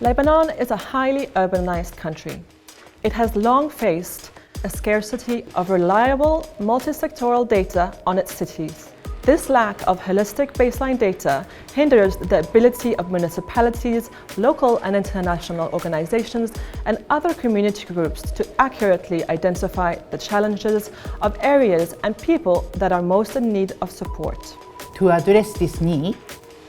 Lebanon is a highly urbanized country. It has long faced a scarcity of reliable, multisectoral data on its cities. This lack of holistic baseline data hinders the ability of municipalities, local and international organizations, and other community groups to accurately identify the challenges of areas and people that are most in need of support. To address this need,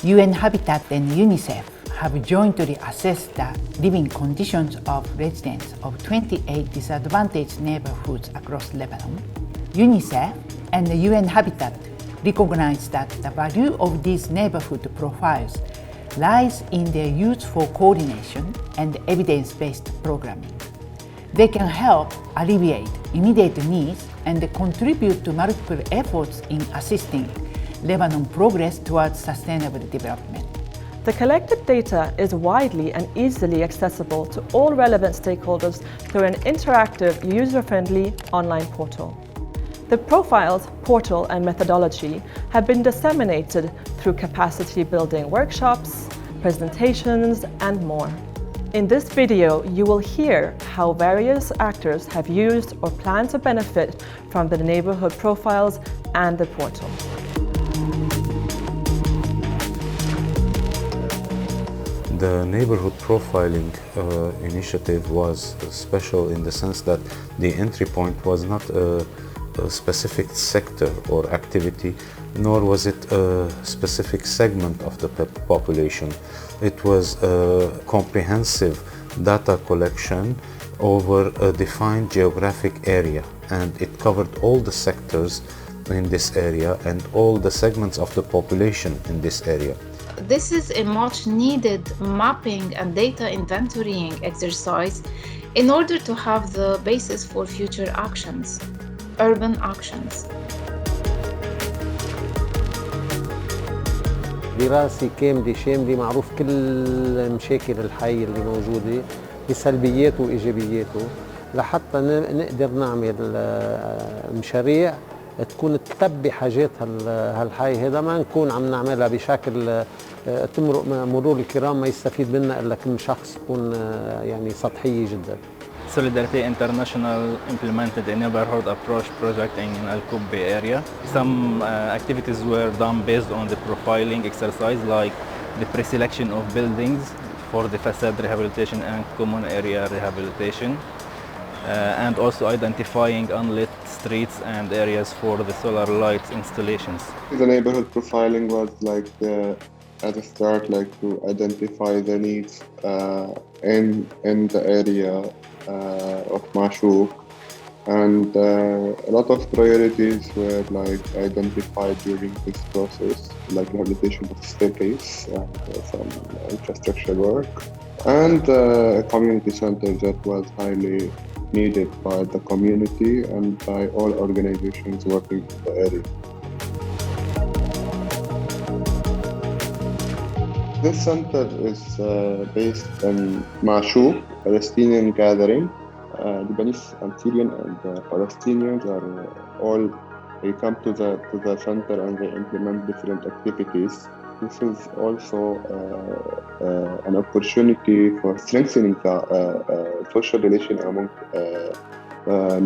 UN-Habitat and UNICEF have jointly assessed the living conditions of residents of 28 disadvantaged neighborhoods across Lebanon. UNICEF and the UN-Habitat recognize that the value of these neighborhood profiles lies in their use for coordination and evidence-based programming. They can help alleviate immediate needs and contribute to multiple efforts in assisting Lebanon progress towards sustainable development. The collected data is widely and easily accessible to all relevant stakeholders through an interactive, user-friendly online portal. The Profiles portal and methodology have been disseminated through capacity building workshops, presentations, and more. In this video, you will hear how various actors have used or plan to benefit from the neighborhood profiles and the portal. The neighborhood profiling initiative was special in the sense that the entry point was not a specific sector or activity, nor was it a specific segment of the population. It was a comprehensive data collection over a defined geographic area, and it covered all the sectors in this area and all the segments of the population in this area. This is a much needed mapping and data inventorying exercise in order to have the basis for future actions, urban actions. دراسة كاملة شاملة معروف كل مشاكل الحي اللي موجودة بسلبياته وإيجابياته لحتى نقدر نعمل مشاريع تكون تلبي حاجات هالحي هذا، ما نكون عم نعملها بشكل تمرق مرور الكرام ما يستفيد منها إلا كم شخص، تكون يعني سطحية جدا. Solidarity International implemented a neighborhood approach project in Al Qubbi area. Some activities were done based on the profiling exercise, like the pre-selection of buildings for the facade rehabilitation and common area rehabilitation, and also identifying unlit streets and areas for the solar light installations. The neighborhood profiling was like at the start, like to identify the needs in the area of Mashouk, and a lot of priorities were like identified during this process, like rehabilitation of staircase, some infrastructure work, and a community center that was highly needed by the community and by all organizations working in the area. This center is based in Mashouk, Palestinian gathering. Lebanese, Syrian, and Palestinians are all, they come to the center and they implement different activities. This is also an opportunity for strengthening the social relation among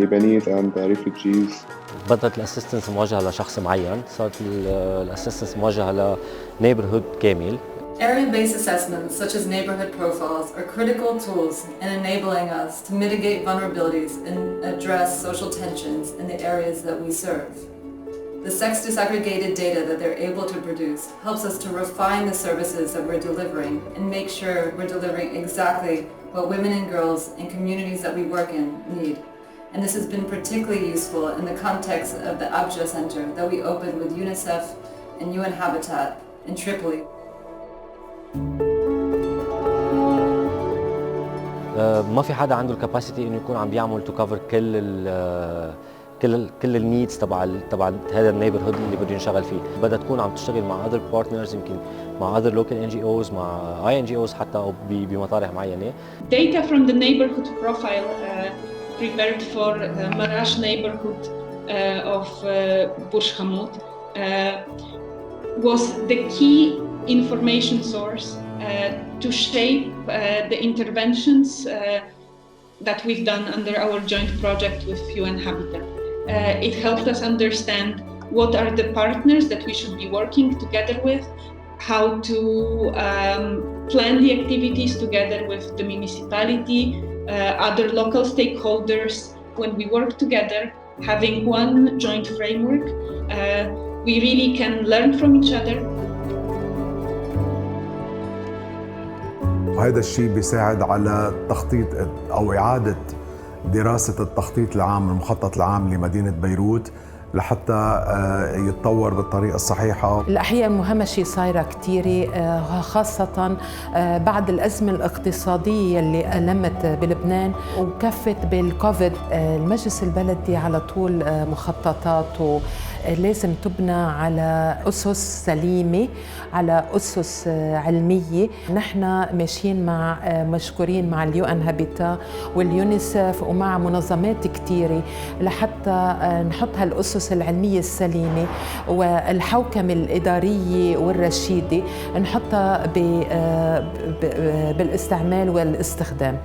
Lebanese and refugees. بدت الاسيستنس موجهه لشخص معين، صارت الاسيستنس موجهه لنيبرهود كامل. Area-based assessments, such as neighborhood profiles, are critical tools in enabling us to mitigate vulnerabilities and address social tensions in the areas that we serve. The sex-disaggregated data that they're able to produce helps us to refine the services that we're delivering and make sure we're delivering exactly what women and girls in communities that we work in need. And this has been particularly useful in the context of the Abja Center that we opened with UNICEF and UN-Habitat in Tripoli. ما في حدا عنده الكاباسيتي انه يكون عم بيعمل تو كفر كل النيدز تبع هذا النيبرهود اللي بده ينشغل فيه. بدها تكون عم تشتغل مع other partners، يمكن مع other local NGOs، مع INGOs حتى، أو بمطارح معينة. Data from the neighborhood profile prepared for Marash neighborhood of Burj Hamoud was the key information source to shape the interventions that we've done under our joint project with UN-Habitat. It helped us understand what are the partners that we should be working together with, how to plan the activities together with the municipality, other local stakeholders. When we work together, having one joint framework, we really can learn from each other. وهذا الشيء بيساعد على تخطيط أو إعادة دراسة التخطيط العام، المخطط العام لمدينة بيروت لحتى يتطور بالطريقة الصحيحة. الأحياء المهمشة صايرة كتيرة، خاصة بعد الأزمة الاقتصادية اللي ألمت بلبنان وكفت بالكوفيد. المجلس البلدي على طول مخططاته لازم تبنى على أسس سليمة، على أسس علمية. نحن ماشيين مشكورين مع UN-Habitat واليونيسف ومع منظمات كتيرة لحتى نحط هالأسس العلمية السليمة والحوكمة الإدارية والرشيدة نحطها بالاستعمال والاستخدام.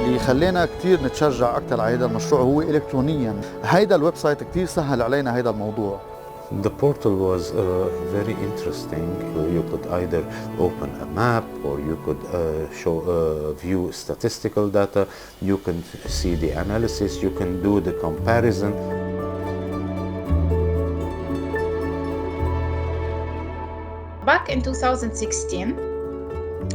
اللي خلينا كتير نتشجع أكثر على هذا المشروع هو إلكترونياً. هيدا الويب سايت كتير سهل علينا هذا الموضوع. The portal was very interesting. You could either open a map or you could view statistical data. You can see the analysis, you can do the comparison. Back in 2016,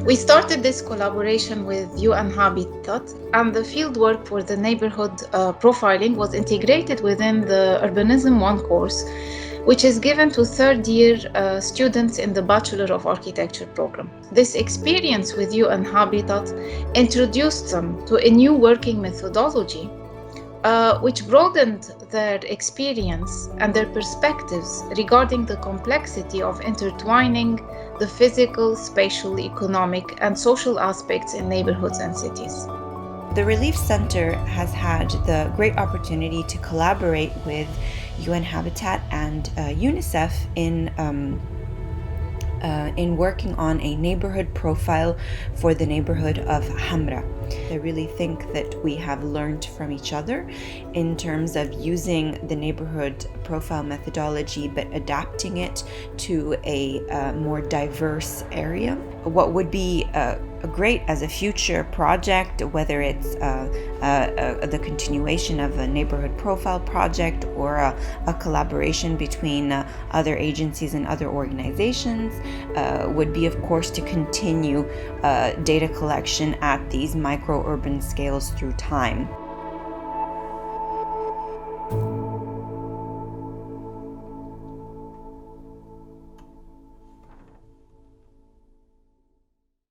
we started this collaboration with UN-Habitat, and the fieldwork for the neighborhood profiling was integrated within the Urbanism 1 course, which is given to third-year students in the Bachelor of Architecture program. This experience with UN-Habitat introduced them to a new working methodology, which broadened their experience and their perspectives regarding the complexity of intertwining the physical, spatial, economic, and social aspects in neighborhoods and cities. The Relief Center has had the great opportunity to collaborate with UN-Habitat and UNICEF in working on a neighborhood profile for the neighborhood of Hamra. I really think that we have learned from each other in terms of using the neighborhood profile methodology but adapting it to a more diverse area. What would be great as a future project, whether it's the continuation of a neighborhood profile project or a collaboration between other agencies and other organizations, would be of course to continue data collection at these micro-urban scales through time.